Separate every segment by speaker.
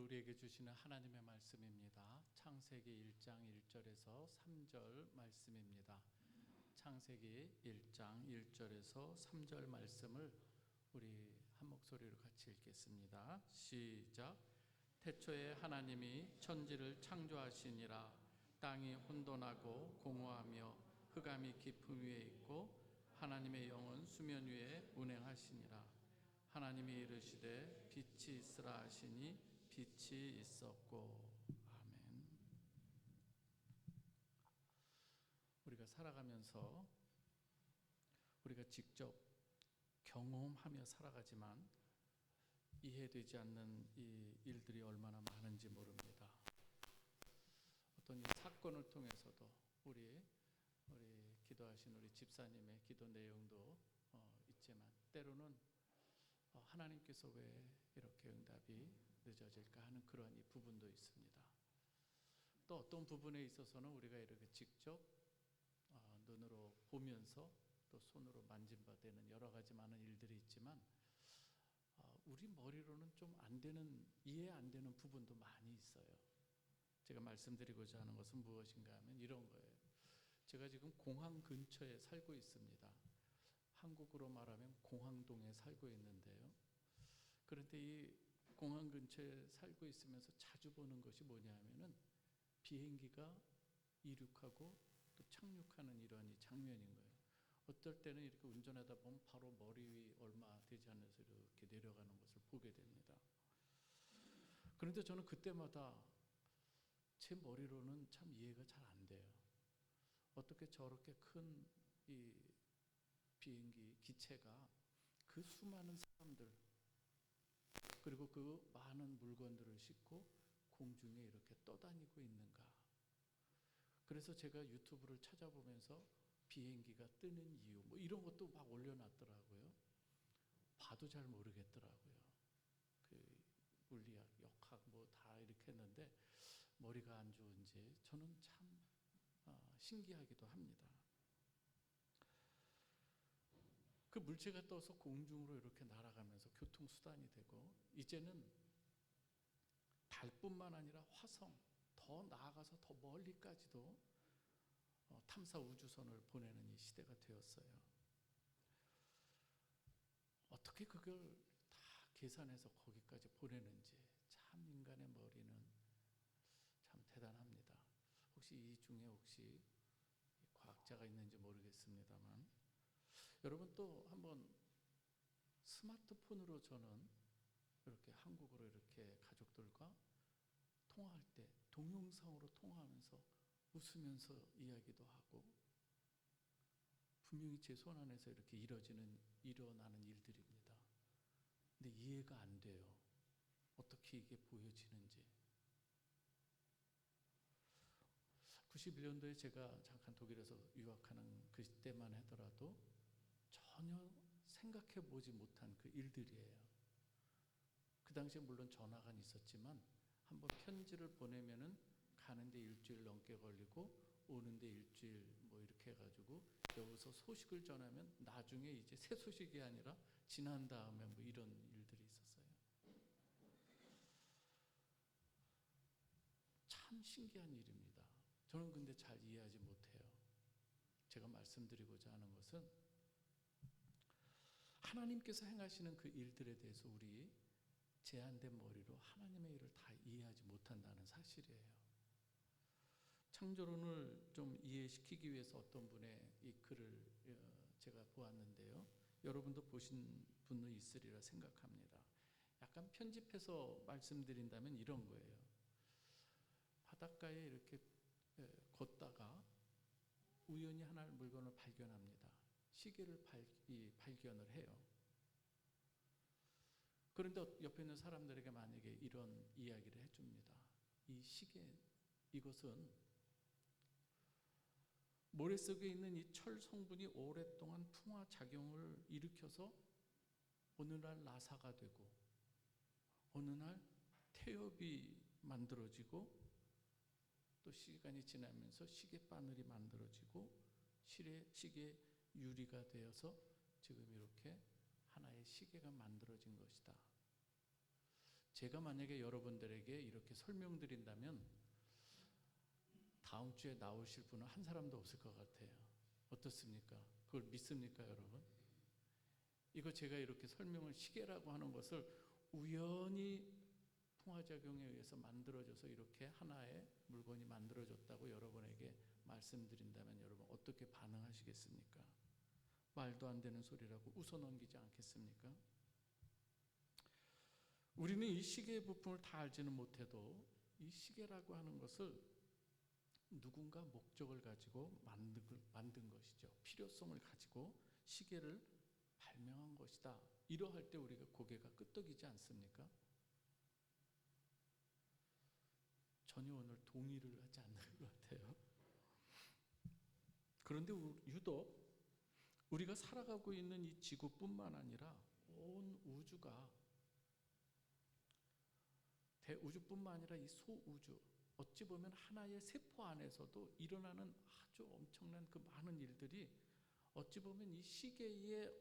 Speaker 1: 우리에게 주시는 하나님의 말씀입니다. 창세기 1장 1절에서 3절 말씀입니다. 창세기 1장 1절에서 3절 말씀을 우리 한 목소리로 같이 읽겠습니다. 시작. 태초에 하나님이 천지를 창조하시니라. 땅이 혼돈하고 공허하며 흑암이 깊음 위에 있고 하나님의 영은 수면 위에 운행하시니라. 하나님이 이르시되 빛이 있으라 하시니 빛이 있었고. 아멘. 우리가 살아가면서 우리가 직접 경험하며 살아가지만 이해되지 않는 이 일들이 얼마나 많은지 모릅니다. 어떤 이 사건을 통해서도 우리 기도하신 우리 집사님의 기도 내용도 있지만 때로는 하나님께서 왜 이렇게 응답이 늦어질까 하는 그러한 이 부분도 있습니다. 또 어떤 부분에 있어서는 우리가 이렇게 직접 눈으로 보면서 또 손으로 만진바되는 여러 가지 많은 일들이 있지만 우리 머리로는 좀 안 되는, 이해 안 되는 부분도 많이 있어요. 제가 말씀드리고자 하는 것은 무엇인가 하면 이런 거예요. 제가 지금 공항 근처에 살고 있습니다. 한국으로 말하면 공항동에 살고 있는데요. 그런데 이 공항 근처에 살고 있으면서 자주 보는 것이 뭐냐 하면은 비행기가 이륙하고 또 착륙하는 이러한 이 장면인 거예요. 어떨 때는 이렇게 운전하다 보면 바로 머리 위 얼마 되지 않아서 이렇게 내려가는 것을 보게 됩니다. 그런데 저는 그때마다 제 머리로는 참 이해가 잘 안 돼요. 어떻게 저렇게 큰 이 비행기 기체가 그 수많은 사람들 그리고 그 많은 물건들을 싣고 공중에 이렇게 떠다니고 있는가. 그래서 제가 유튜브를 찾아보면서 비행기가 뜨는 이유 뭐 이런 것도 막 올려놨더라고요. 봐도 잘 모르겠더라고요. 그 물리학, 역학 뭐 다 이렇게 했는데 머리가 안 좋은지 저는 참 신기하기도 합니다. 그 물체가 떠서 공중으로 이렇게 날아가면서 교통수단이 되고 이제는 달뿐만 아니라 화성, 더 나아가서 더 멀리까지도 탐사 우주선을 보내는 이 시대가 되었어요. 어떻게 그걸 다 계산해서 거기까지 보내는지 참 인간의 머리는 참 대단합니다. 혹시 이 중에 혹시 과학자가 있는지 모르겠습니다만 여러분 또 한번 스마트폰으로 저는 이렇게 한국으로 이렇게 가족들과 통화할 때 동영상으로 통화하면서 웃으면서 이야기도 하고 분명히 제 손 안에서 이렇게 일어나는 일들입니다. 근데 이해가 안 돼요. 어떻게 이게 보여지는지. 91년도에 제가 잠깐 독일에서 유학하는 그때만 하더라도 전혀 생각해 보지 못한 그 일들이에요. 그 당시에 물론 전화가 있었지만 한번 편지를 보내면은 가는데 일주일 넘게 걸리고 오는데 일주일 뭐 이렇게 해가지고 여기서 소식을 전하면 나중에 이제 새 소식이 아니라 지난 다음에 뭐 이런 일들이 있었어요. 참 신기한 일입니다. 저는 근데 잘 이해하지 못해요. 제가 말씀드리고자 하는 것은 하나님께서 행하시는 그 일들에 대해서 우리 제한된 머리로 하나님의 일을 다 이해하지 못한다는 사실이에요. 창조론을 좀 이해시키기 위해서 어떤 분의 이 글을 제가 보았는데요. 여러분도 보신 분은 있으리라 생각합니다. 약간 편집해서 말씀드린다면 이런 거예요. 바닷가에 이렇게 걷다가 우연히 하나의 물건을 발견합니다. 시계를 발견을 해요. 그런데 옆에 있는 사람들에게 만약에 이런 이야기를 해줍니다. 이 시계, 이것은 모래 속에 있는 이 철 성분이 오랫동안 풍화작용을 일으켜서 어느 날 나사가 되고 어느 날 태엽이 만들어지고 또 시간이 지나면서 시계 바늘이 만들어지고 시계 유리가 되어서 지금 이렇게 하나의 시계가 만들어진 것이다. 제가 만약에 여러분들에게 이렇게 설명드린다면 다음 주에 나오실 분은 한 사람도 없을 것 같아요. 어떻습니까? 그걸 믿습니까, 여러분? 이거 제가 이렇게 설명을 시계라고 하는 것을 우연히 풍화작용에 의해서 만들어져서 이렇게 하나의 물건이 만들어졌다고 여러분에게 말씀드린다면 여러분 어떻게 반응하시겠습니까? 말도 안 되는 소리라고 웃어넘기지 않겠습니까? 우리는 이 시계의 부품을 다 알지는 못해도 이 시계라고 하는 것을 누군가 목적을 가지고 만든 것이죠. 필요성을 가지고 시계를 발명한 것이다. 이러할 때 우리가 고개가 끄덕이지 않습니까? 전혀 오늘 동의를 하지 않는 것 같아요. 그런데 유독 우리가 살아가고 있는 이 지구뿐만 아니라 온 우주가, 대우주뿐만 아니라 이 소우주, 어찌 보면 하나의 세포 안에서도 일어나는 아주 엄청난 그 많은 일들이 어찌 보면 이 시계의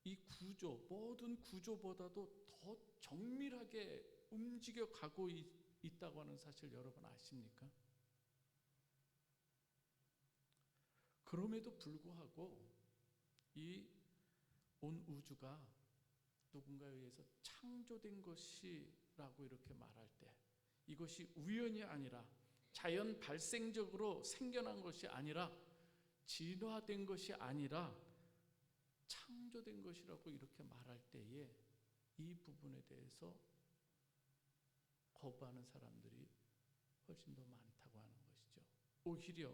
Speaker 1: 이 구조, 모든 구조보다도 더 정밀하게 움직여 가고 있다고 하는 사실 여러분 아십니까? 그럼에도 불구하고 이 온 우주가 누군가에 의해서 창조된 것이라고 이렇게 말할 때, 이것이 우연이 아니라 자연 발생적으로 생겨난 것이 아니라 진화된 것이 아니라 창조된 것이라고 이렇게 말할 때에 이 부분에 대해서 거부하는 사람들이 훨씬 더 많다고 하는 것이죠. 오히려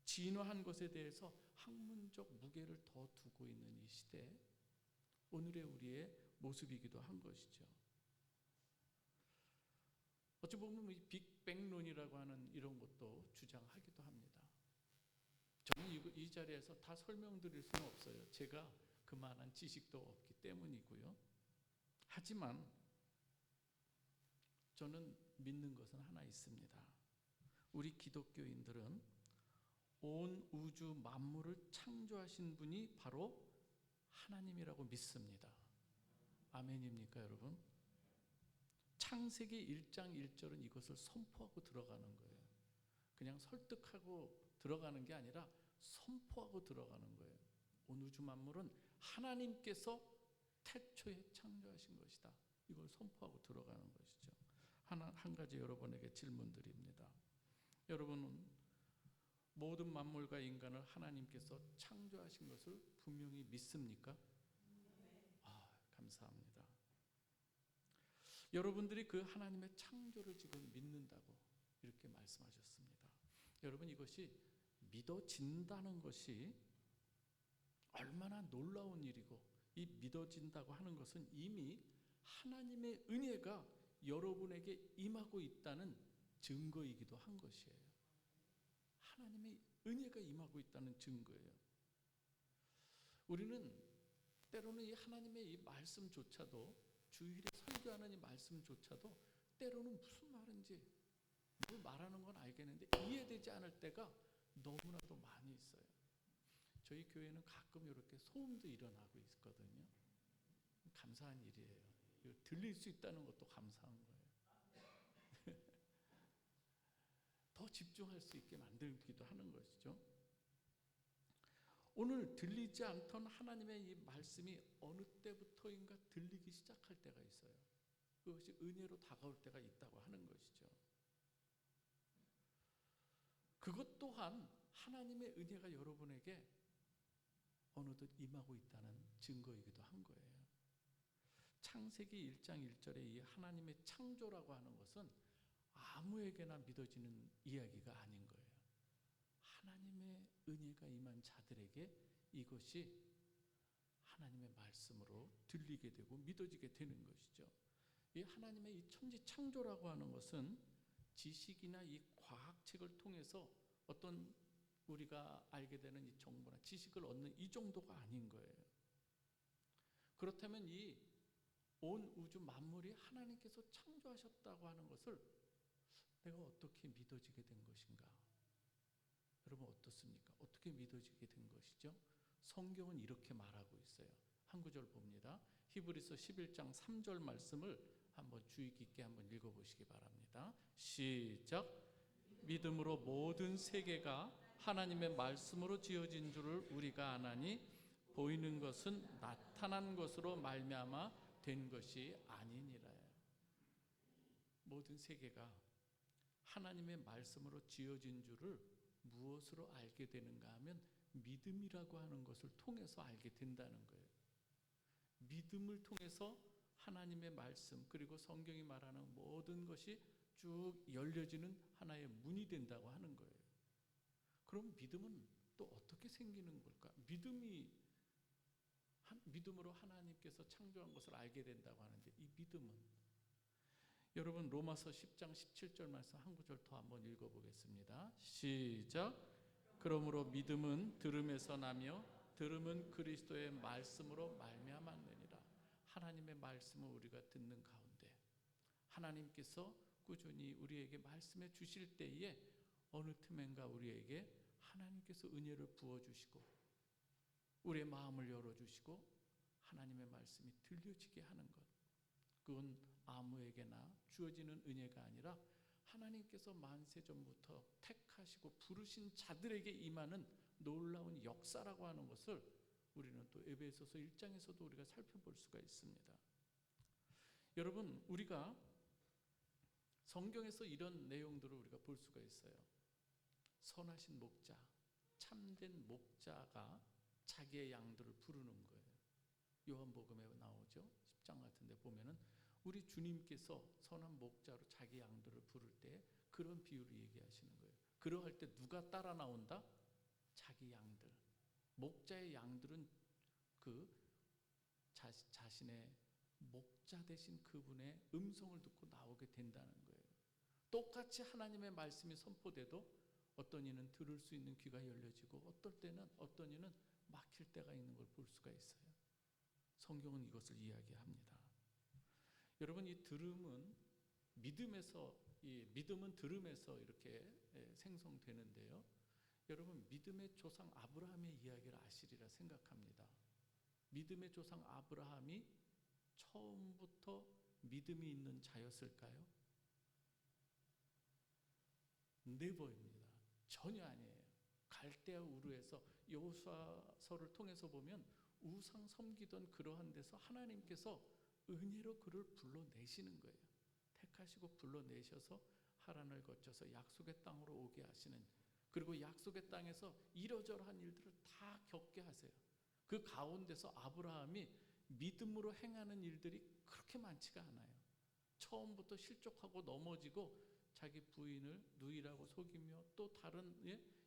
Speaker 1: 진화한 것에 대해서 학문적 무게를 더 두고 있는 이 시대, 오늘의 우리의 모습이기도 한 것이죠. 어찌 보면 이 빅뱅론이라고 하는 이런 것도 주장하기도 합니다. 저는 이 자리에서 다 설명드릴 수는 없어요. 제가 그만한 지식도 없기 때문이고요. 하지만 저는 믿는 것은 하나 있습니다. 우리 기독교인들은 온 우주 만물을 창조하신 분이 바로 하나님이라고 믿습니다. 아멘입니까, 여러분? 창세기 1장 1절은 이것을 선포하고 들어가는 거예요. 그냥 설득하고 들어가는 게 아니라 선포하고 들어가는 거예요. 온 우주 만물은 하나님께서 태초에 창조하신 것이다. 이걸 선포하고 들어가는 것이죠. 한 가지 여러분에게 질문드립니다. 여러분은 모든 만물과 인간을 하나님께서 창조하신 것을 분명히 믿습니까? 감사합니다. 여러분들이 그 하나님의 창조를 지금 믿는다고 이렇게 말씀하셨습니다. 여러분, 이것이 믿어진다는 것이 얼마나 놀라운 일이고, 이 믿어진다고 하는 것은 이미 하나님의 은혜가 여러분에게 임하고 있다는 증거이기도 한 것이에요. 하나님의 은혜가 임하고 있다는 증거예요. 우리는 때로는 이 하나님의 이 말씀조차도, 주일에 설교하는 이 말씀조차도 때로는 무슨 말인지 뭘 말하는 건 알겠는데 이해되지 않을 때가 너무나도 많이 있어요. 저희 교회는 가끔 이렇게 소음도 일어나고 있거든요. 감사한 일이에요. 들릴 수 있다는 것도 감사한 거예요. 더 집중할 수 있게 만들기도 하는 것이죠. 오늘 들리지 않던 하나님의 이 말씀이 어느 때부터인가 들리기 시작할 때가 있어요. 그것이 은혜로 다가올 때가 있다고 하는 것이죠. 그것 또한 하나님의 은혜가 여러분에게 어느덧 임하고 있다는 증거이기도 한 거예요. 창세기 1장 1절의 이 하나님의 창조라고 하는 것은 아무에게나 믿어지는 이야기가 아닌 거예요. 하나님의 은혜가 임한 자들에게 이것이 하나님의 말씀으로 들리게 되고 믿어지게 되는 것이죠. 이 하나님의 이 천지 창조라고 하는 것은 지식이나 이 과학책을 통해서 어떤 우리가 알게 되는 이 정보나 지식을 얻는 이 정도가 아닌 거예요. 그렇다면 이 온 우주 만물이 하나님께서 창조하셨다고 하는 것을 내가 어떻게 믿어지게 된 것인가? 여러분 어떻습니까? 어떻게 믿어지게 된 것이죠? 성경은 이렇게 말하고 있어요. 한 구절 봅니다. 히브리서 11장 3절 말씀을 한번 주의 깊게 한번 읽어보시기 바랍니다. 시작. 믿음으로 모든 세계가 하나님의 말씀으로 지어진 줄을 우리가 아나니 보이는 것은 나타난 것으로 말미암아 된 것이 아니니라. 모든 세계가 하나님의 말씀으로 지어진 줄을 무엇으로 알게 되는가 하면 믿음이라고 하는 것을 통해서 알게 된다는 거예요. 믿음을 통해서 하나님의 말씀 그리고 성경이 말하는 모든 것이 쭉 열려지는 하나의 문이 된다고 하는 거예요. 그럼 믿음은 또 어떻게 생기는 걸까? 믿음으로 하나님께서 창조한 것을 알게 된다고 하는데, 이 믿음은 여러분 로마서 10장 17절 말씀 한 구절 더 한번 읽어보겠습니다. 시작. 그러므로 믿음은 들음에서 나며 들음은 그리스도의 말씀으로 말미암았느니라. 하나님의 말씀을 우리가 듣는 가운데 하나님께서 꾸준히 우리에게 말씀해 주실 때에 어느 틈엔가 우리에게 하나님께서 은혜를 부어주시고 우리의 마음을 열어주시고 하나님의 말씀이 들려지게 하는 것, 그건 아무에게나 주어지는 은혜가 아니라 하나님께서 만세전부터 택하시고 부르신 자들에게 임하는 놀라운 역사라고 하는 것을 우리는 또 에베소서 1장에서도 우리가 살펴볼 수가 있습니다. 여러분, 우리가 성경에서 이런 내용들을 우리가 볼 수가 있어요. 선하신 목자, 참된 목자가 자기의 양들을 부르는 거예요. 요한복음에 나오죠. 10장 같은 데 보면은 우리 주님께서 선한 목자로 자기 양들을 부를 때 그런 비유를 얘기하시는 거예요. 그러할 때 누가 따라 나온다? 자기 양들. 목자의 양들은 그 자신의 목자 되신 그분의 음성을 듣고 나오게 된다는 거예요. 똑같이 하나님의 말씀이 선포돼도 어떤 이는 들을 수 있는 귀가 열려지고 어떤 이는 막힐 때가 있는 걸 볼 수가 있어요. 성경은 이것을 이야기합니다. 여러분, 이 들음은 믿음은 들음에서 이렇게 생성되는데요. 여러분, 믿음의 조상 아브라함의 이야기를 아시리라 생각합니다. 믿음의 조상 아브라함이 처음부터 믿음이 있는 자였을까요? 네버입니다. 전혀 아니에요. 갈대아 우르에서 여호수아서를 통해서 보면 우상 섬기던 그러한 데서 하나님께서 은혜로 그를 불러내시는 거예요. 택하시고 불러내셔서 하란을 거쳐서 약속의 땅으로 오게 하시는, 그리고 약속의 땅에서 이러저러한 일들을 다 겪게 하세요. 그 가운데서 아브라함이 믿음으로 행하는 일들이 그렇게 많지가 않아요. 처음부터 실족하고 넘어지고 자기 부인을 누이라고 속이며 또 다른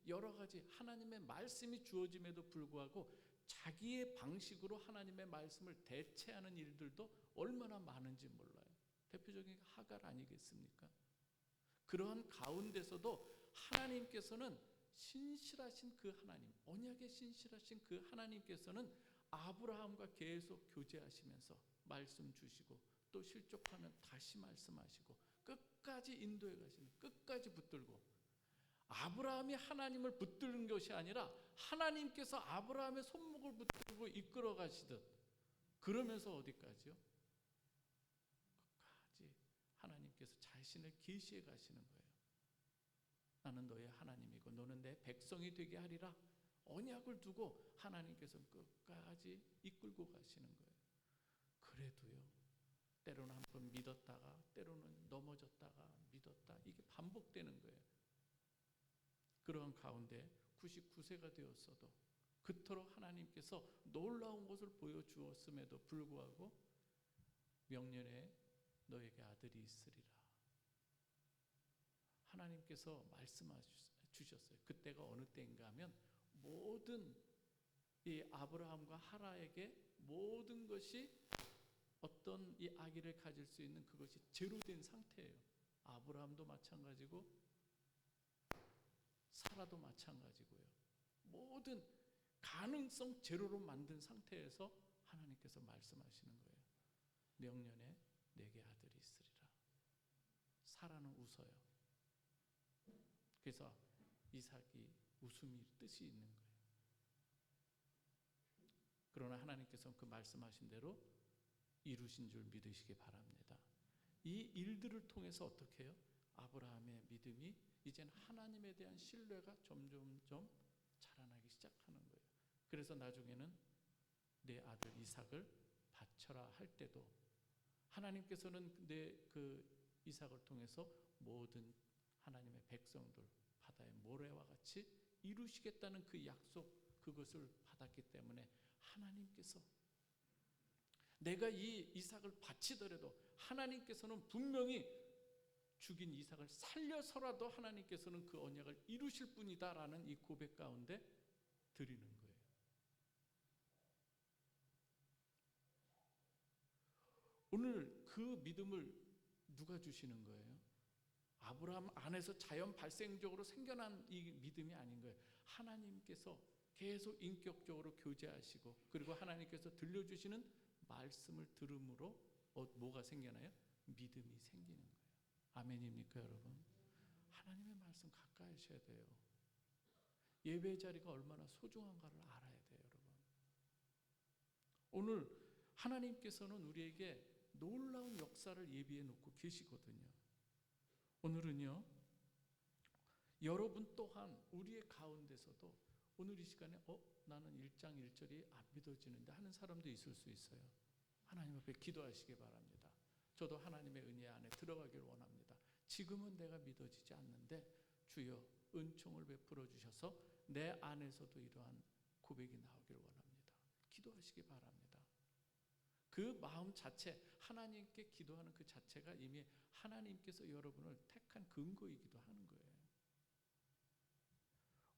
Speaker 1: 여러 가지 하나님의 말씀이 주어짐에도 불구하고 자기의 방식으로 하나님의 말씀을 대체하는 일들도 얼마나 많은지 몰라요. 대표적인 하갈 아니겠습니까? 그러한 가운데서도 하나님께서는 신실하신 그 하나님, 언약에 신실하신 그 하나님께서는 아브라함과 계속 교제하시면서 말씀 주시고 또 실족하면 다시 말씀하시고 끝까지 인도해 가시는, 끝까지 붙들고, 아브라함이 하나님을 붙드는 것이 아니라 하나님께서 아브라함의 손목을 붙들고 이끌어 가시듯, 그러면서 어디까지요? 끝까지 하나님께서 자신을 계시해 가시는 거예요. 나는 너의 하나님이고 너는 내 백성이 되게 하리라. 언약을 두고 하나님께서 끝까지 이끌고 가시는 거예요. 그래도요, 때로는 한번 믿었다가 때로는 넘어졌다가 믿었다, 이게 반복되는 거예요. 그런 가운데 99세가 되었어도 그토록 하나님께서 놀라운 것을 보여주었음에도 불구하고 명년에 너에게 아들이 있으리라 하나님께서 말씀하셨어요. 그때가 어느 때인가 하면 모든 이 아브라함과 하라에게 모든 것이 어떤 이 아기를 가질 수 있는 그것이 제로된 상태예요. 아브라함도 마찬가지고 사라도 마찬가지고요. 모든 가능성 제로로 만든 상태에서 하나님께서 말씀하시는 거예요. 명년에 내게 아들이 있으리라. 사라는 웃어요. 그래서 이삭이 웃음이 뜻이 있는 거예요. 그러나 하나님께서는 그 말씀하신 대로 이루신 줄 믿으시기 바랍니다. 이 일들을 통해서 어떻게 해요? 아브라함의 믿음이 이젠 하나님에 대한 신뢰가 점점점 자라나기 시작하는 거예요. 그래서 나중에는 내 아들 이삭을 바쳐라 할 때도 하나님께서는 내 그 이삭을 통해서 모든 하나님의 백성들 바다의 모래와 같이 이루시겠다는 그 약속, 그것을 받았기 때문에 하나님께서 내가 이 이삭을 바치더라도 하나님께서는 분명히 죽인 이삭을 살려서라도 하나님께서는 그 언약을 이루실 분이다라는 이 고백 가운데 드리는 거예요. 오늘 그 믿음을 누가 주시는 거예요? 아브라함 안에서 자연 발생적으로 생겨난 이 믿음이 아닌 거예요. 하나님께서 계속 인격적으로 교제하시고, 그리고 하나님께서 들려주시는 말씀을 들음으로 뭐가 생겨나요? 믿음이 생기는 거예요. 아멘입니까 여러분? 하나님의 말씀 가까이 하셔야 돼요. 예배 자리가 얼마나 소중한가를 알아야 돼요 여러분. 오늘 하나님께서는 우리에게 놀라운 역사를 예비해 놓고 계시거든요. 오늘은요, 여러분 또한 우리의 가운데서도 오늘 이 시간에 나는 1장 1절이 안 믿어지는데 하는 사람도 있을 수 있어요. 하나님 앞에 기도하시기 바랍니다. 저도 하나님의 은혜 안에 들어가길 원합니다. 지금은 내가 믿어지지 않는데 주여 은총을 베풀어 주셔서 내 안에서도 이러한 고백이 나오길 원합니다. 기도하시기 바랍니다. 그 마음 자체, 하나님께 기도하는 그 자체가 이미 하나님께서 여러분을 택한 근거이기도 하는 거예요.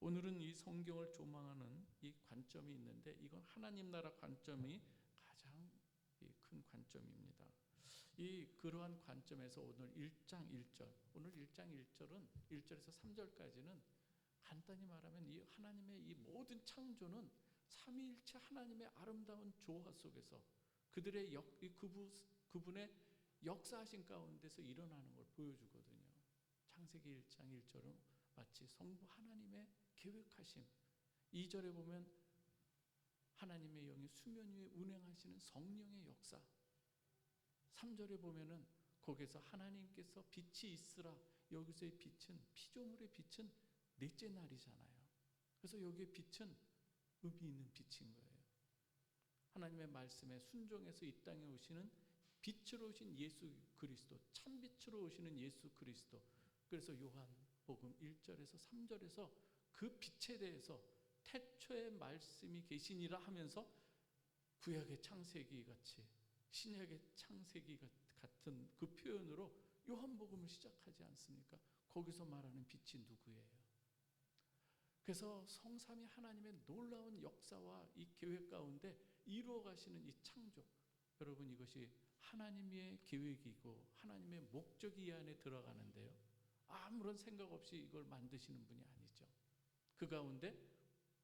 Speaker 1: 오늘은 이 성경을 조망하는 이 관점이 있는데, 이건 하나님 나라 관점이 가장 큰 관점입니다. 그러한 관점에서 오늘 1장 1절, 오늘 1장 1절은 1절에서 3절까지는 간단히 말하면 이 하나님의 이 모든 창조는 삼위일체 하나님의 아름다운 조화 속에서 그들의 그분의 역사하신 가운데서 일어나는 걸 보여주거든요. 창세기 1장 1절은 마치 성부 하나님의 계획하심, 2절에 보면 하나님의 영이 수면 위에 운행하시는 성령의 역사, 3절에 보면은 거기서 하나님께서 빛이 있으라, 여기서의 빛은 피조물의 빛은 넷째 날이잖아요. 그래서 여기에 빛은 의미 있는 빛인 거예요. 하나님의 말씀에 순종해서 이 땅에 오시는 빛으로 오신 예수 그리스도, 참빛으로 오시는 예수 그리스도. 그래서 요한복음 1절에서 3절에서 그 빛에 대해서 태초에 말씀이 계시니라 하면서 구약의 창세기 같이 신약의 창세기 같은 그 표현으로 요한복음을 시작하지 않습니까? 거기서 말하는 빛이 누구예요? 그래서 성삼위 하나님의 놀라운 역사와 이 계획 가운데 이루어 가시는 이 창조, 여러분 이것이 하나님의 계획이고 하나님의 목적이 이 안에 들어가는데요, 아무런 생각 없이 이걸 만드시는 분이 아니죠. 그 가운데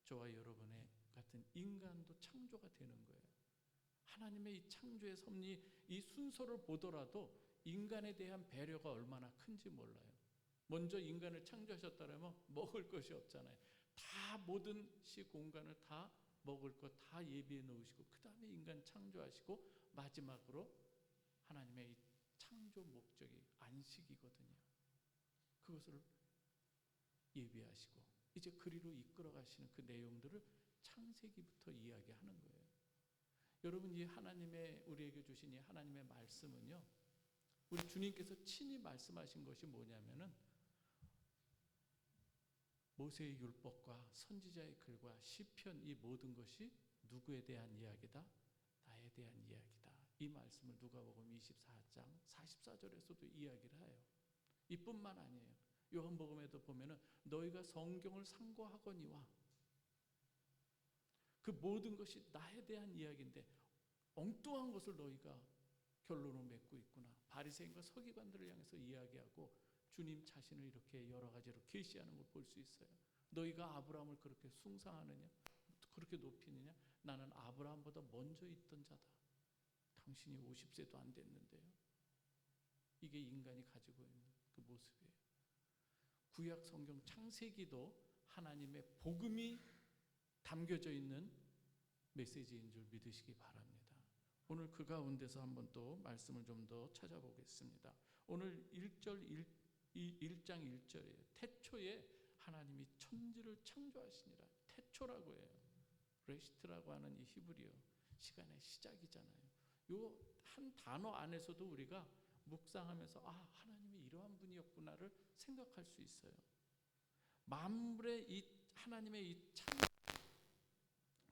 Speaker 1: 저와 여러분의 같은 인간도 창조가 되는 거예요. 하나님의 이 창조의 섭리, 이 순서를 보더라도 인간에 대한 배려가 얼마나 큰지 몰라요. 먼저 인간을 창조하셨다면 먹을 것이 없잖아요. 다 모든 시 공간을 다 먹을 것 다 예비해 놓으시고 그 다음에 인간 창조하시고 마지막으로 하나님의 이 창조 목적이 안식이거든요. 그것을 예비하시고 이제 그리로 이끌어 가시는 그 내용들을 창세기부터 이야기하는 거예요. 여러분, 이 하나님의 우리에게 주신 이 하나님의 말씀은요, 우리 주님께서 친히 말씀하신 것이 뭐냐면은 모세의 율법과 선지자의 글과 시편, 이 모든 것이 누구에 대한 이야기다? 나에 대한 이야기다. 이 말씀을 누가복음 24장 44절에서도 이야기를 해요. 이뿐만 아니에요. 요한복음에도 보면은 너희가 성경을 상고하거니와, 그 모든 것이 나에 대한 이야기인데 엉뚱한 것을 너희가 결론을 맺고 있구나. 바리새인과 서기관들을 향해서 이야기하고 주님 자신을 이렇게 여러 가지로 계시하는 걸 볼 수 있어요. 너희가 아브라함을 그렇게 숭상하느냐, 그렇게 높이느냐? 나는 아브라함보다 먼저 있던 자다. 당신이 50세도 안 됐는데요. 이게 인간이 가지고 있는 그 모습이에요. 구약 성경 창세기도 하나님의 복음이 담겨져 있는 메시지인 줄 믿으시기 바랍니다. 오늘 그 가운데서 한번 또 말씀을 좀 더 찾아보겠습니다. 오늘 1장 1절이에요. 태초에 하나님이 천지를 창조하시니라. 태초라고 해요. 레시트라고 하는 이 히브리어 시간의 시작이잖아요. 요 한 단어 안에서도 우리가 묵상하면서 하나님이 이러한 분이었구나를 생각할 수 있어요. 만물의 이 하나님의 이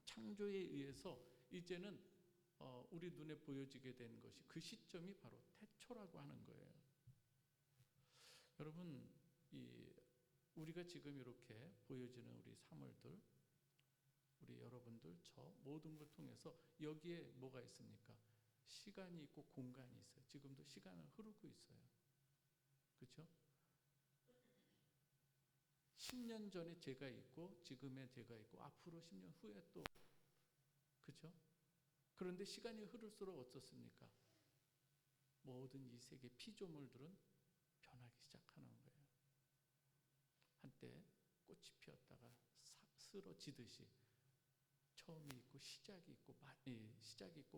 Speaker 1: 창조에 의해서 이제는 우리 눈에 보여지게 된 것이 그 시점이 바로 태초라고 하는 거예요. 여러분, 우리가 지금 이렇게 보여지는 우리 사물들, 우리 여러분들, 저 모든 걸 통해서 여기에 뭐가 있습니까? 시간이 있고 공간이 있어요. 지금도 시간은 흐르고 있어요. 그렇죠? 10년 전에 제가 있고 지금의 제가 있고 앞으로 10년 후에 또, 그렇죠? 그런데 시간이 흐를수록 어떻습니까? 모든 이 세계 피조물들은 변하기 시작하는 거예요. 한때 꽃이 피었다가 쓰러지듯이 처음이 있고 시작이 있고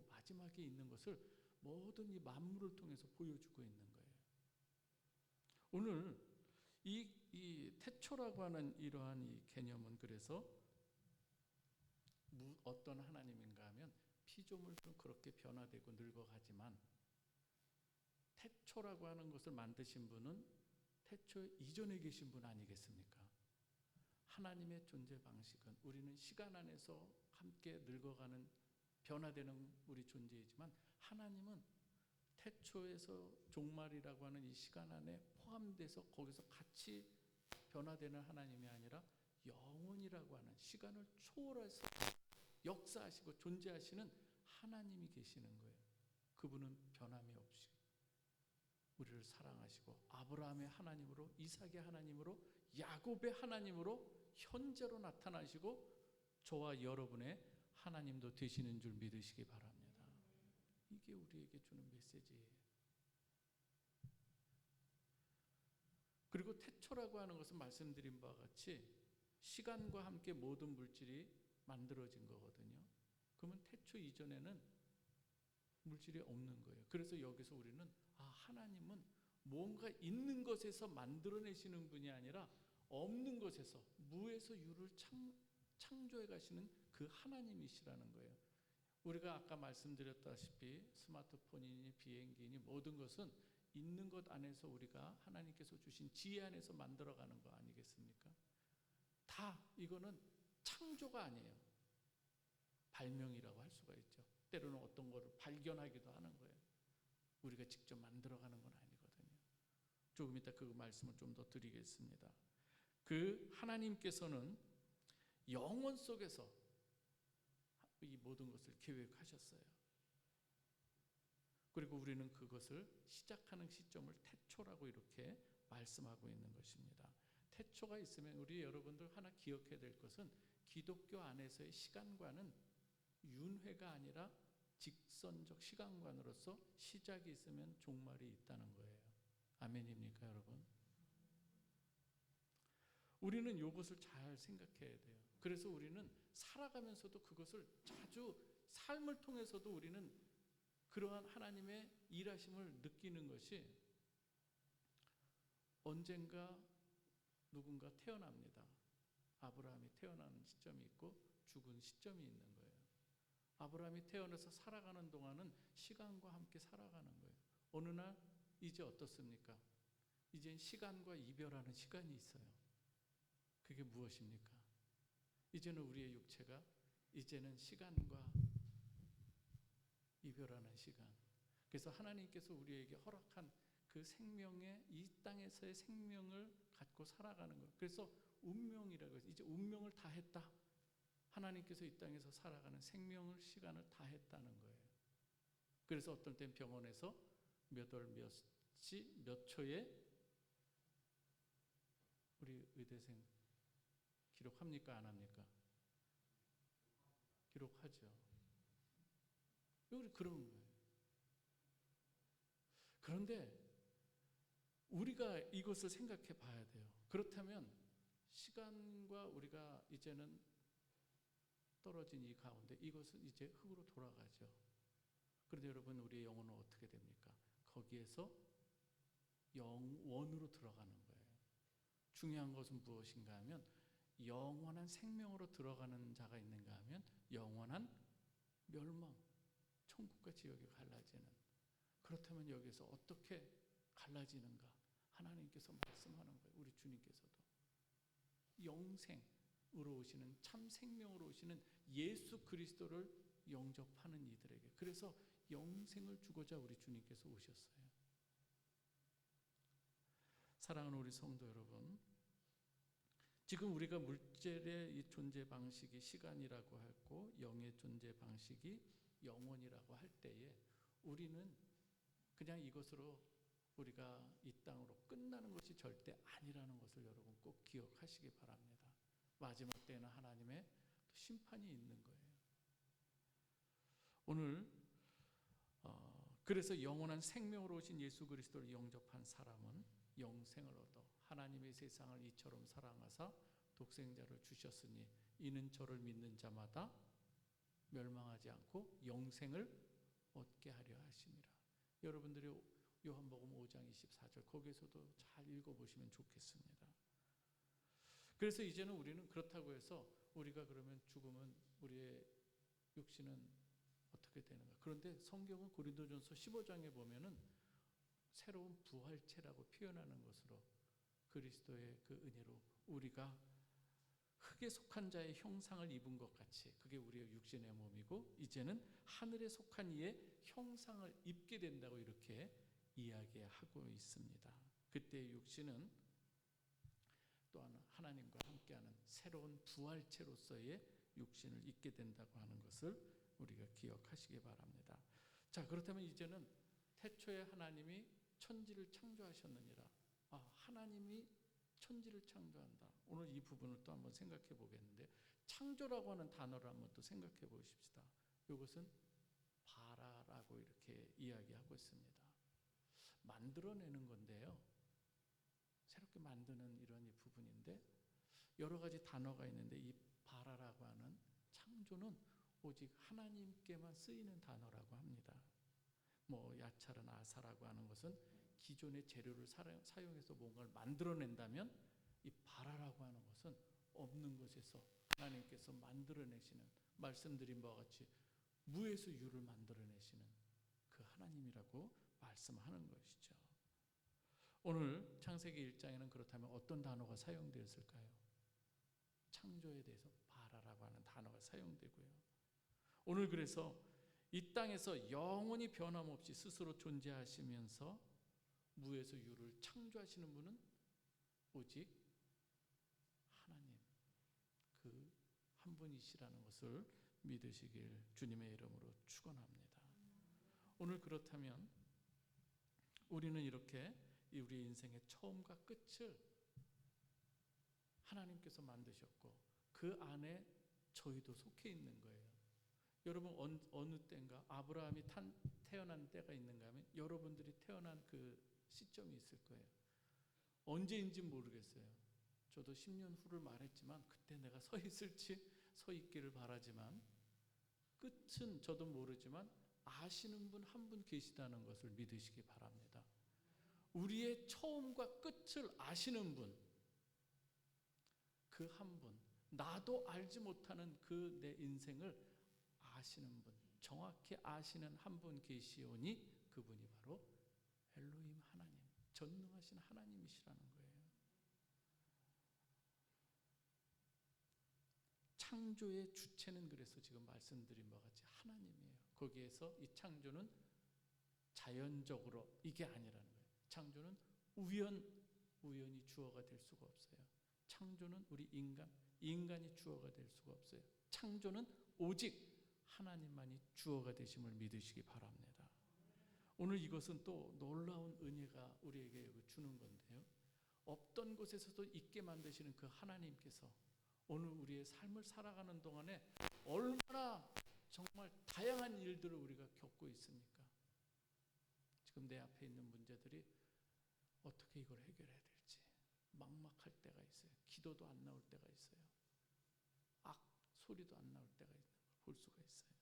Speaker 1: 마지막이 있는 것을 모든 이 만물을 통해서 보여주고 있는 거예요. 오늘 이 태초라고 하는 이러한 이 개념은 그래서 어떤 하나님인가 하면 피조물들은 그렇게 변화되고 늙어가지만 태초라고 하는 것을 만드신 분은 태초 이전에 계신 분 아니겠습니까? 하나님의 존재 방식은 우리는 시간 안에서 함께 늙어가는 변화되는 우리 존재이지만 하나님은 태초에서 종말이라고 하는 이 시간 안에 포함돼서 거기서 같이 변화되는 하나님이 아니라 영원이라고 하는 시간을 초월해서 역사하시고 존재하시는 하나님이 계시는 거예요. 그분은 변함이 없이 우리를 사랑하시고 아브라함의 하나님으로, 이삭의 하나님으로, 야곱의 하나님으로 현재로 나타나시고 저와 여러분의 하나님도 되시는 줄 믿으시기 바랍니다. 이게 우리에게 주는 메시지예요. 그리고 태초라고 하는 것은 말씀드린 바와 같이 시간과 함께 모든 물질이 만들어진 거거든요. 그러면 태초 이전에는 물질이 없는 거예요. 그래서 여기서 우리는 하나님은 뭔가 있는 것에서 만들어내시는 분이 아니라 없는 것에서 무에서 유를 창조해 가시는 그 하나님이시라는 거예요. 우리가 아까 말씀드렸다시피 스마트폰이니 비행기니 모든 것은 있는 것 안에서 우리가 하나님께서 주신 지혜 안에서 만들어가는 거 아니겠습니까? 다 이거는 창조가 아니에요. 발명이라고 할 수가 있죠. 때로는 어떤 거를 발견하기도 하는 거예요. 우리가 직접 만들어가는 건 아니거든요. 조금 이따 그 말씀을 좀 더 드리겠습니다. 그 하나님께서는 영원 속에서 이 모든 것을 계획하셨어요. 그리고 우리는 그것을 시작하는 시점을 태초라고 이렇게 말씀하고 있는 것입니다. 태초가 있으면 우리 여러분들 하나 기억해야 될 것은 기독교 안에서의 시간관은 윤회가 아니라 직선적 시간관으로서 시작이 있으면 종말이 있다는 거예요. 아멘입니까, 여러분? 우리는 이것을 잘 생각해야 돼요. 그래서 우리는 살아가면서도 그것을 자주 삶을 통해서도 우리는 그러한 하나님의 일하심을 느끼는 것이 언젠가 누군가 태어납니다. 아브라함이 태어나는 시점이 있고 죽은 시점이 있는 거예요. 아브라함이 태어나서 살아가는 동안은 시간과 함께 살아가는 거예요. 어느 날 이제 어떻습니까? 이젠 시간과 이별하는 시간이 있어요. 그게 무엇입니까? 이제는 우리의 육체가 이제는 시간과 이별하는 시간. 그래서 하나님께서 우리에게 허락한 그 생명의 이 땅에서의 생명을 갖고 살아가는 것. 그래서 운명이라고 해서 이제 운명을 다 했다. 하나님께서 이 땅에서 살아가는 생명을 시간을 다 했다는 거예요. 그래서 어떤 땐 병원에서 몇 월 몇 시 몇 초에 우리 의대생 기록합니까? 안 합니까? 기록하죠. 우리 그런 거예요. 그런데 우리가 이것을 생각해 봐야 돼요. 그렇다면 시간과 우리가 이제는 떨어진 이 가운데 이것은 이제 흙으로 돌아가죠. 그런데 여러분, 우리의 영혼은 어떻게 됩니까? 거기에서 영원으로 들어가는 거예요. 중요한 것은 무엇인가 하면 영원한 생명으로 들어가는 자가 있는가 하면 영원한 멸망, 천국과 지옥이 갈라지는. 그렇다면 여기서 어떻게 갈라지는가? 하나님께서 말씀하는 거예요. 우리 주님께서도 영생으로 오시는, 참 생명으로 오시는 예수 그리스도를 영접하는 이들에게, 그래서 영생을 주고자 우리 주님께서 오셨어요. 사랑하는 우리 성도 여러분, 지금 우리가 물질의 이 존재 방식이 시간이라고 하고 영의 존재 방식이 영혼이라고 할 때에 우리는 그냥 이것으로 우리가 이 땅으로 끝나는 것이 절대 아니라는 것을 여러분 꼭 기억하시기 바랍니다. 마지막 때에는 하나님의 심판이 있는 거예요. 오늘 그래서 영원한 생명으로 오신 예수 그리스도를 영접한 사람은 영생을 얻어 하나님의 세상을 이처럼 사랑하사 독생자를 주셨으니 이는 저를 믿는 자마다 멸망하지 않고 영생을 얻게 하려 하심이라. 여러분들이 요한복음 5장 24절 거기에서도 잘 읽어보시면 좋겠습니다. 그래서 이제는 우리는 그렇다고 해서 우리가 그러면 죽으면 우리의 육신은 어떻게 되는가? 그런데 성경은 고린도전서 15장에 보면은 새로운 부활체라고 표현하는 것으로 그리스도의 그 은혜로 우리가 흙에 속한 자의 형상을 입은 것 같이, 그게 우리의 육신의 몸이고 이제는 하늘에 속한 이의 형상을 입게 된다고 이렇게 이야기하고 있습니다. 그때 육신은 또한 하나님과 함께하는 새로운 부활체로서의 육신을 입게 된다고 하는 것을 우리가 기억하시기 바랍니다. 자, 그렇다면 이제는 태초에 하나님이 천지를 창조하셨느니라. 하나님이 천지를 창조한다. 오늘 이 부분을 또 한번 생각해 보겠는데, 창조라고 하는 단어를 한번 또 생각해 보십시다. 이것은 바라라고 이렇게 이야기하고 있습니다. 만들어내는 건데요, 새롭게 만드는 이런 이 부분인데 여러 가지 단어가 있는데 이 바라라고 하는 창조는 오직 하나님께만 쓰이는 단어라고 합니다. 뭐 야찰은 아사라고 하는 것은 기존의 재료를 사용해서 뭔가를 만들어낸다면, 이 바라라고 하는 것은 없는 것에서 하나님께서 만들어내시는, 말씀드린 바와 같이 무에서 유를 만들어내시는 그 하나님이라고 말씀하는 것이죠. 오늘 창세기 1장에는 그렇다면 어떤 단어가 사용되었을까요? 창조에 대해서 바라라고 하는 단어가 사용되고요. 오늘 그래서 이 땅에서 영원히 변함없이 스스로 존재하시면서 무에서 유를 창조하시는 분은 오직 하나님, 그 한 분이시라는 것을 믿으시길 주님의 이름으로 축원합니다. 오늘 그렇다면 우리는 이렇게 우리 인생의 처음과 끝을 하나님께서 만드셨고 그 안에 저희도 속해 있는 거예요. 여러분, 어느 때인가 아브라함이 태어난 때가 있는가 하면 여러분들이 태어난 그 시점이 있을 거예요. 언제인지 모르겠어요. 저도 10년 후를 말했지만 그때 내가 서 있을지, 서 있기를 바라지만 끝은 저도 모르지만 아시는 분 한 분 계시다는 것을 믿으시기 바랍니다. 우리의 처음과 끝을 아시는 분, 그 한 분, 나도 알지 못하는 그 내 인생을 아시는 분, 정확히 아시는 한 분 계시오니 그분이 바로 엘로힘 하나님, 전능하신 하나님이시라는 거예요. 창조의 주체는 그래서 지금 말씀드린 바와 같이 하나님이에요. 거기에서 이 창조는 자연적으로 이게 아니라는 거예요. 창조는 우연이 주어가 될 수가 없어요. 창조는 우리 인간이 주어가 될 수가 없어요. 창조는 오직 하나님만이 주어가 되심을 믿으시기 바랍니다. 오늘 이것은 또 놀라운 은혜가 우리에게 주는 건데요, 없던 곳에서도 있게 만드시는 그 하나님께서 오늘 우리의 삶을 살아가는 동안에 얼마나 정말 다양한 일들을 우리가 겪고 있습니까? 지금 내 앞에 있는 문제들이 어떻게 이걸 해결해야 될지 막막할 때가 있어요. 기도도 안 나올 때가 있어요. 소리도 안 나올 때가 있는 걸 볼 수가 있어요.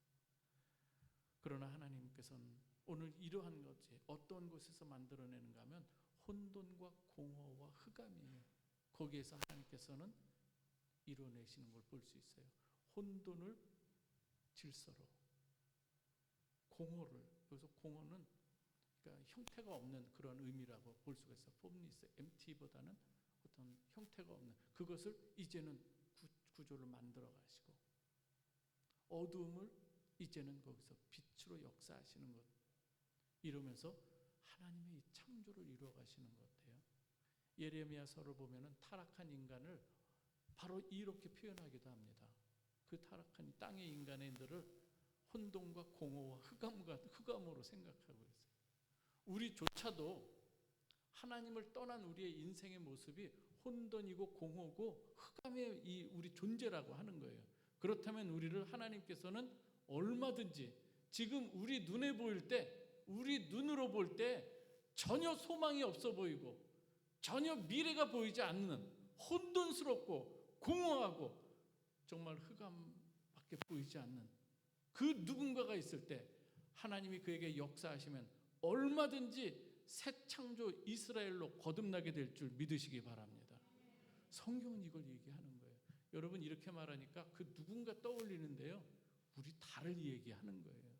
Speaker 1: 그러나 하나님께서는 오늘 이러한 것이 어떤 곳에서 만들어내는가 하면 혼돈과 공허와 흑암이에요. 거기에서 하나님께서는 이뤄내시는 걸 볼 수 있어요. 혼돈을 질서로, 공허를, 그래서 공허는 그러니까 형태가 없는 그런 의미라고 볼 수가 있어요. 폼리스, empty보다는 어떤 형태가 없는 그것을 이제는 구조를 만들어 가시고, 어두움을 이제는 거기서 빛으로 역사하시는 것, 이러면서 하나님의 이 창조를 이루어 가시는 것 같아요. 예레미야서를 보면은 타락한 인간을 바로 이렇게 표현하기도 합니다. 그 타락한 땅의 인간들을 혼돈과 공허와 흑암으로 생각하고 있어요. 우리조차도 하나님을 떠난 우리의 인생의 모습이 혼돈이고 공허고 흑암의 이 우리 존재라고 하는 거예요. 그렇다면 우리를 하나님께서는 얼마든지 지금 우리 눈에 보일 때, 우리 눈으로 볼 때 전혀 소망이 없어 보이고 전혀 미래가 보이지 않는 혼돈스럽고 공허하고 정말 흑암밖에 보이지 않는 그 누군가가 있을 때 하나님이 그에게 역사하시면 얼마든지 새 창조 이스라엘로 거듭나게 될 줄 믿으시기 바랍니다. 성경은 이걸 얘기하는 거예요. 여러분, 이렇게 말하니까 그 누군가 떠올리는데요, 우리 다를 얘기하는 거예요.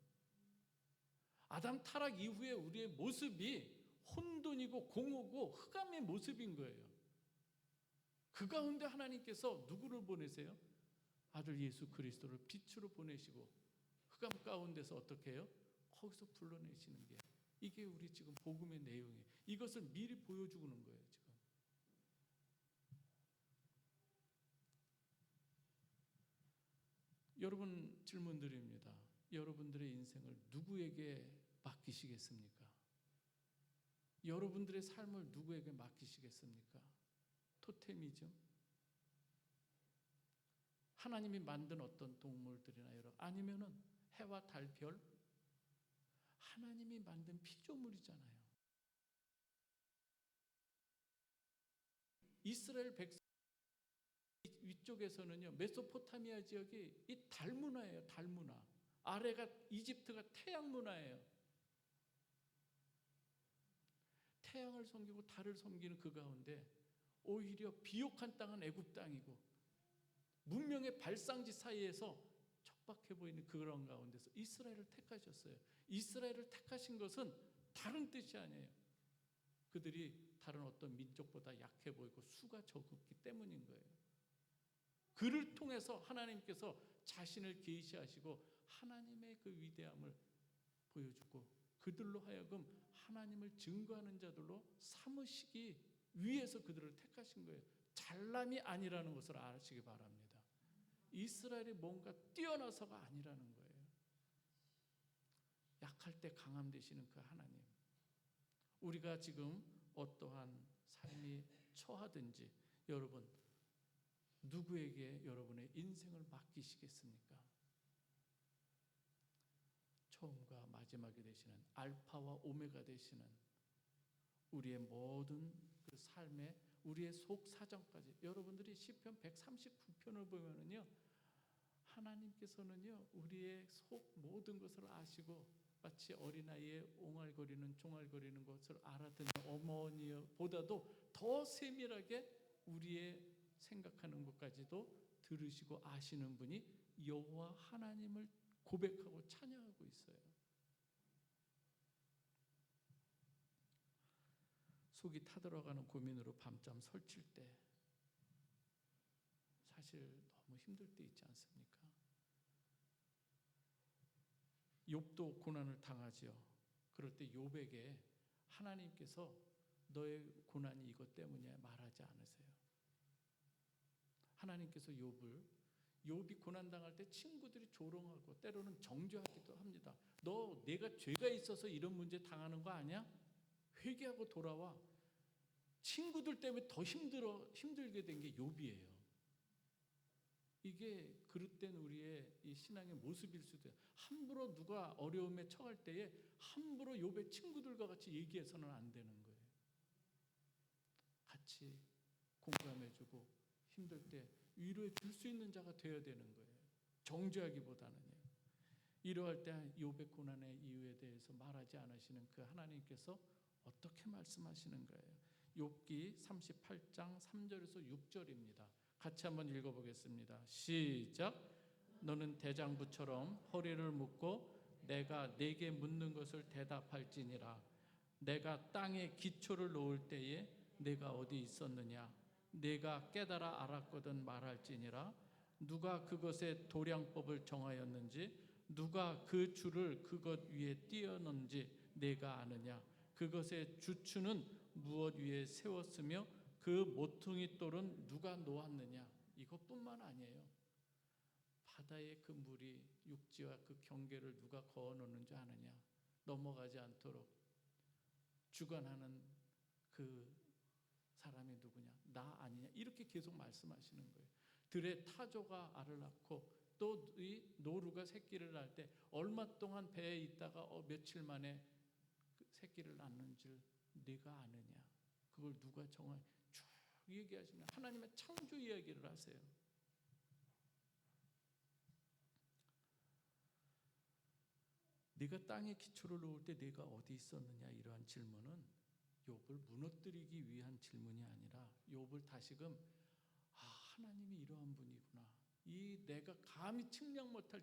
Speaker 1: 아담 타락 이후에 우리의 모습이 혼돈이고 공허고 흑암의 모습인 거예요. 그 가운데 하나님께서 누구를 보내세요? 아들 예수 그리스도를 빛으로 보내시고 흑암 가운데서 어떻게 해요? 거기서 불러내시는 게, 이게 우리 지금 복음의 내용이에요. 이것을 미리 보여주는 거예요. 지금 여러분, 질문 드립니다. 여러분들의 인생을 누구에게 맡기시겠습니까? 여러분들의 삶을 누구에게 맡기시겠습니까? 토테미즘? 하나님이 만든 어떤 동물들이나 여러분, 아니면은 해와 달, 별? 하나님이 만든 피조물이잖아요. 이스라엘 백성 위쪽에서는요, 메소포타미아 지역이 이 달 문화예요. 달 문화. 아래가 이집트가 태양 문화예요. 태양을 섬기고 달을 섬기는 그 가운데 오히려 비옥한 땅은 애굽 땅이고 문명의 발상지 사이에서 척박해 보이는 그런 가운데서 이스라엘을 택하셨어요. 이스라엘을 택하신 것은 다른 뜻이 아니에요. 그들이 다른 어떤 민족보다 약해 보이고 수가 적었기 때문인 거예요. 그를 통해서 하나님께서 자신을 계시하시고 하나님의 그 위대함을 보여주고 그들로 하여금 하나님을 증거하는 자들로 삼으시기 위해서 그들을 택하신 거예요. 잘남이 아니라는 것을 아시기 바랍니다. 이스라엘이 뭔가 뛰어나서가 아니라는 거예요. 약할 때 강함 되시는 그 하나님. 우리가 지금 어떠한 삶이 처하든지 여러분, 누구에게 여러분의 인생을 맡기시겠습니까? 처음과 마지막이 되시는 알파와 오메가 되시는 우리의 모든 그 삶의 우리의 속 사정까지, 여러분들이 시편 139편을 보면은요, 하나님께서는요 우리의 속 모든 것을 아시고 마치 어린아이의 옹알거리는 종알거리는 것을 알아듣는 어머니보다도 더 세밀하게 우리의 생각하는 것까지도 들으시고 아시는 분이 여호와 하나님을 고백하고 찬양하고 있어요. 속이 타들어가는 고민으로 밤잠 설칠 때 사실 너무 힘들 때 있지 않습니까? 욥도 고난을 당하지요. 그럴 때 욥에게 하나님께서 너의 고난이 이것 때문이야 말하지 않으세요. 하나님께서 욥이 고난당할 때 친구들이 조롱하고 때로는 정죄하기도 합니다. 너 내가 죄가 있어서 이런 문제 당하는 거 아니야? 회개하고 돌아와. 친구들 때문에 더 힘들게 된 게 욥이에요. 이게 그릇된 우리의 이 신앙의 모습일 수도 있어요. 함부로 누가 어려움에 처할 때에 함부로 욥의 친구들과 같이 얘기해서는 안 되는 거예요. 같이 공감해주고 힘들 때 위로해 줄 수 있는 자가 되어야 되는 거예요. 정죄하기보다는요. 이러할 때 욥의 고난의 이유에 대해서 말하지 않으시는 그 하나님께서 어떻게 말씀하시는 거예요? 욥기 38장 3절에서 6절입니다. 같이 한번 읽어보겠습니다. 시작. 너는 대장부처럼 허리를 묶고 내가 네게 묻는 것을 대답할지니라. 내가 땅에 기초를 놓을 때에 내가 어디 있었느냐? 내가 깨달아 알았거든 말할지니라. 누가 그것의 도량법을 정하였는지, 누가 그 줄을 그것 위에 띄었는지 내가 아느냐? 그것의 주추는 무엇 위에 세웠으며 그 모퉁이 돌은 누가 놓았느냐? 이것뿐만 아니에요. 바다의 그 물이 육지와 그 경계를 누가 그어놓는 줄 아느냐? 넘어가지 않도록 주관하는 그 사람이 누구냐? 나 아니냐? 이렇게 계속 말씀하시는 거예요. 들의 타조가 알을 낳고 또 이 노루가 새끼를 낳을 때 얼마 동안 배에 있다가 며칠 만에 그 새끼를 낳는 줄 네가 아느냐? 그걸 누가 정할? 쭉 얘기하시면 하나님의 창조 이야기를 하세요. 네가 땅에 기초를 놓을 때 네가 어디 있었느냐? 이러한 질문은 욥을 무너뜨리기 위한 질문이 아니라 욥을 다시금 하나님이 이러한 분이구나. 이 내가 감히 측량 못할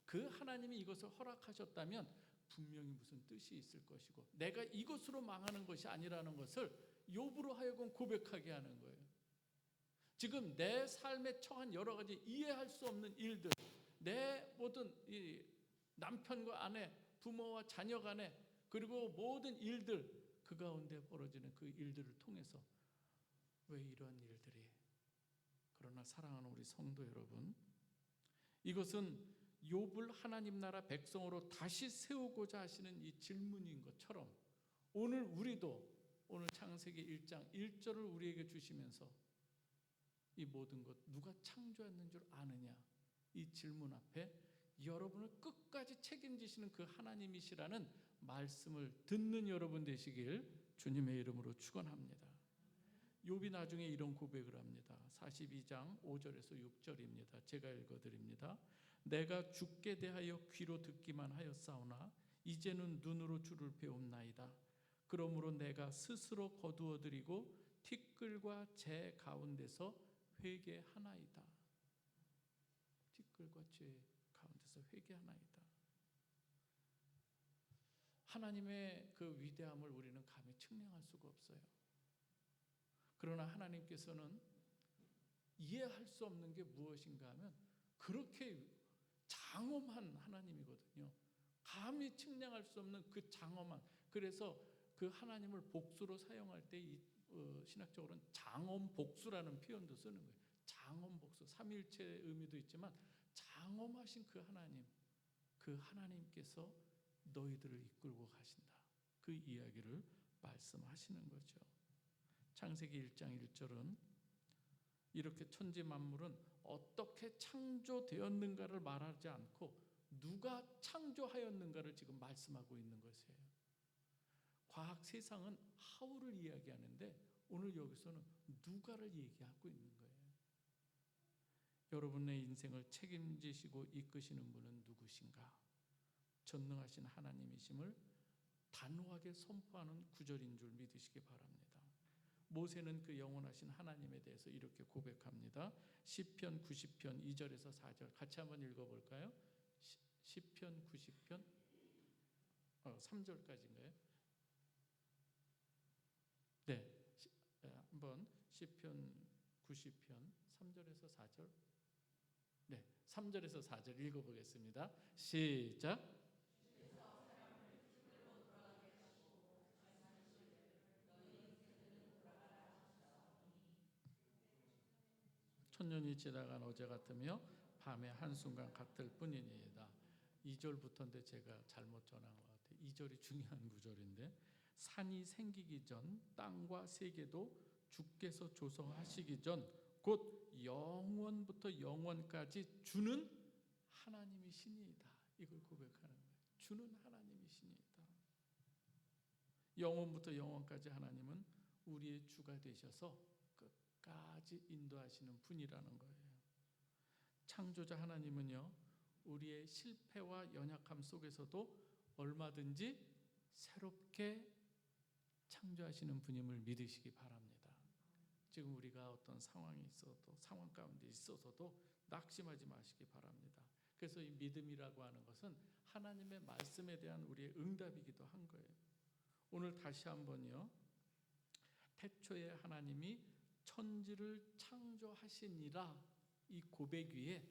Speaker 1: 그 하나님이 이것을 허락하셨다면 분명히 무슨 뜻이 있을 것이고 내가 이것으로 망하는 것이 아니라는 것을 욥으로 하여금 고백하게 하는 거예요. 지금 내 삶에 처한 여러 가지 이해할 수 없는 일들, 내 모든 이 남편과 아내, 부모와 자녀 간에 그리고 모든 일들 그 가운데 벌어지는 그 일들을 통해서 왜 이러한 일들이. 그러나 사랑하는 우리 성도 여러분, 이것은 욥을 하나님 나라 백성으로 다시 세우고자 하시는 이 질문인 것처럼 오늘 우리도 오늘 창세기 1장 1절을 우리에게 주시면서 이 모든 것 누가 창조했는 줄 아느냐? 이 질문 앞에 여러분을 끝까지 책임지시는 그 하나님이시라는 말씀을 듣는 여러분 되시길 주님의 이름으로 축원합니다. 욥이 나중에 이런 고백을 합니다. 42장 5절에서 6절입니다. 제가 읽어드립니다. 내가 주께 대하여 귀로 듣기만 하였사오나 이제는 눈으로 주를 배움나이다. 그러므로 내가 스스로 거두어드리고 티끌과 재 가운데서 회개하나이다. 티끌과 재 가운데서 회개하나이다. 하나님의 그 위대함을 우리는 감히 측량할 수가 없어요. 그러나 하나님께서는 이해할 수 없는 게 무엇인가 하면 그렇게 장엄한 하나님이거든요. 감히 측량할 수 없는 그 장엄한. 그래서 그 하나님을 복수로 사용할 때 신학적으로는 장엄복수라는 표현도 쓰는 거예요. 장엄복수, 삼일체의 의미도 있지만 장엄하신 그 하나님, 그 하나님께서 너희들을 이끌고 가신다. 그 이야기를 말씀하시는 거죠. 창세기 1장 1절은 이렇게 천지 만물은 어떻게 창조되었는가를 말하지 않고 누가 창조하였는가를 지금 말씀하고 있는 것이에요. 과학 세상은 how를 이야기하는데 오늘 여기서는 누가를 얘기하고 있는 거예요. 여러분의 인생을 책임지시고 이끄시는 분은 누구신가? 전능하신 하나님이심을 단호하게 선포하는 구절인 줄 믿으시기 바랍니다. 모세는 그 영원하신 하나님에 대해서 이렇게 고백합니다. 시편 90편 2절에서 4절 같이 한번 읽어볼까요? 시편 90편 3절까지인가요? 네, 한번 시편 90편 3절에서 4절. 네, 3절에서 4절 읽어보겠습니다. 시작. 천년이 지나간 어제 같으며 밤의 한순간 같을 뿐이니이다. 2절부터인데 제가 잘못 전한 것 같아요. 2절이 중요한 구절인데 산이 생기기 전 땅과 세계도 주께서 조성하시기 전 곧 영원부터 영원까지 주는 하나님이시니이다. 이걸 고백하는 거예요. 주는 하나님이시니이다. 영원부터 영원까지 하나님은 우리의 주가 되셔서 까지 인도하시는 분이라는 거예요. 창조자 하나님은요 우리의 실패와 연약함 속에서도 얼마든지 새롭게 창조하시는 분임을 믿으시기 바랍니다. 지금 우리가 어떤 상황이 있어도 상황 가운데 있어서도 낙심하지 마시기 바랍니다. 그래서 이 믿음이라고 하는 것은 하나님의 말씀에 대한 우리의 응답이기도 한 거예요. 오늘 다시 한번요. 태초에 하나님이 천지를 창조하시니라 이 고백 위에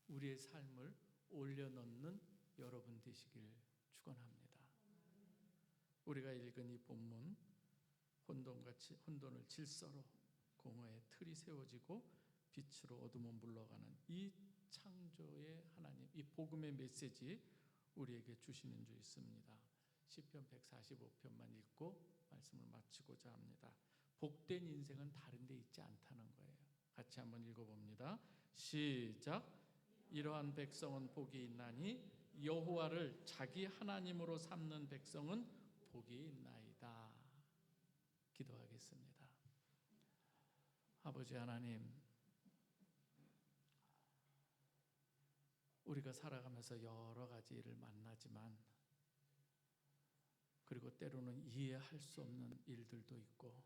Speaker 1: 우리의 삶을 올려놓는 여러분 되시길 축원합니다. 우리가 읽은 이 본문 혼돈을 질서로 공허의 틀이 세워지고 빛으로 어둠은 물러가는 이 창조의 하나님, 이 복음의 메시지 우리에게 주시는 줄 있습니다. 시편 145편만 읽고 말씀을 마치고자 합니다. 복된 인생은 다른 데 있지 않다는 거예요. 같이 한번 읽어봅니다. 시작. 이러한 백성은 복이 있나니 여호와를 자기 하나님으로 삼는 백성은 복이 있나이다. 기도하겠습니다. 아버지 하나님, 우리가 살아가면서 여러 가지 일을 만나지만 그리고 때로는 이해할 수 없는 일들도 있고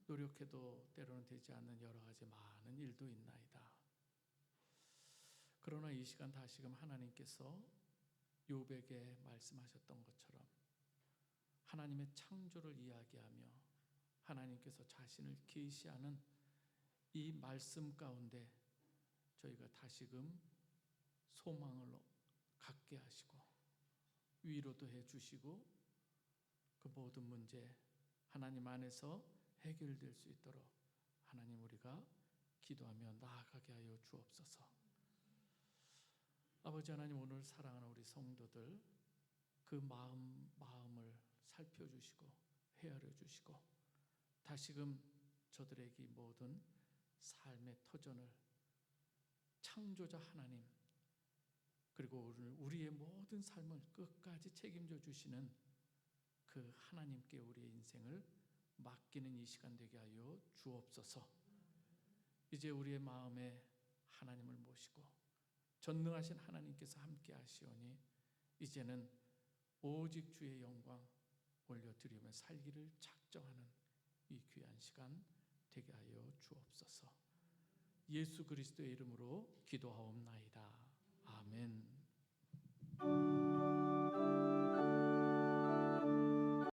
Speaker 1: 노력해도 때로는 되지 않는 여러 가지 많은 일도 있나이다. 그러나 이 시간 다시금 하나님께서 욥에게 말씀하셨던 것처럼 하나님의 창조를 이야기하며 하나님께서 자신을 계시하는 이 말씀 가운데 저희가 다시금 소망을 갖게 하시고 위로도 해주시고 그 모든 문제 하나님 안에서 해결될 수 있도록 하나님 우리가 기도하며 나아가게 하여 주옵소서. 아버지 하나님, 오늘 사랑하는 우리 성도들 그 마음을 살펴주시고 헤아려 주시고 다시금 저들에게 모든 삶의 터전을 창조자 하나님 그리고 우리의 모든 삶을 끝까지 책임져 주시는 그 하나님께 우리의 인생을 맡기는 이 시간 되게 하여 주옵소서. 이제 우리의 마음에 하나님을 모시고 전능하신 하나님께서 함께 하시오니 이제는 오직 주의 영광 올려드리며 살기를 작정하는 이 귀한 시간 되게 하여 주옵소서. 예수 그리스도의 이름으로 기도하옵나이다. 아멘.